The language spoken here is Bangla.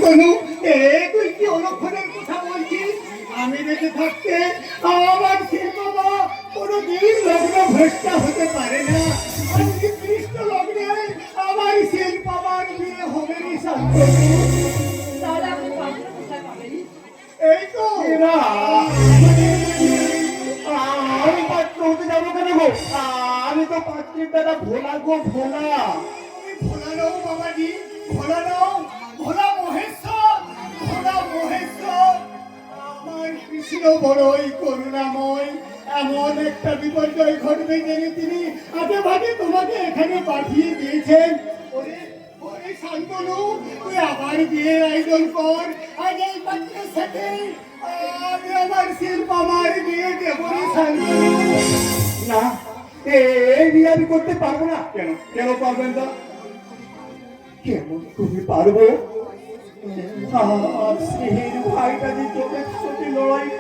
শান্তনু, তুই কি অলক্ষণের কথা বলছিস? আমি বেঁচে থাকতে আমার শিল্পমা কোনোদিন লগ্ন ভ্রষ্টা হতে পারে না। আজকে কৃষ্ণ লগ্নে আমার শিল্পমার বিয়ে হবে নি শান্তনু। তাহলে আপনি পাত্র কোথায় পাবেন? এই তো এরা আমি পাত্র হতে যাবো কেন গো? আমি তো পাত্রের দাদা ভোলা গো, ভোলা। তুমি ভোলা নও বাবাজি, ভোলা নও, ভোলা মহেশ্বর, ভোলা মহেশ্বর। আমার কৃষ্ণ বড়ই করুণাময়, এমন একটা বিপর্যয় ঘটবে জেনে তিনি আগে ভাগে তোমাকে এখানে পাঠিয়ে দিয়েছেন। ওরে ওরে শান্তনু, তুই আবার বিয়ের আয়োজন কর। আজ এই পাত্রের সাথে আমি আমার শিল্পামার বিয়ে দেবো রে শান্তনু। না, এই বিয়ে আমি করতে পারবো না। কেন কেন পারবেন না? কেমন তুমি পারবো? আর স্নেহের ভাইটা যে চোখের সাথে লড়াই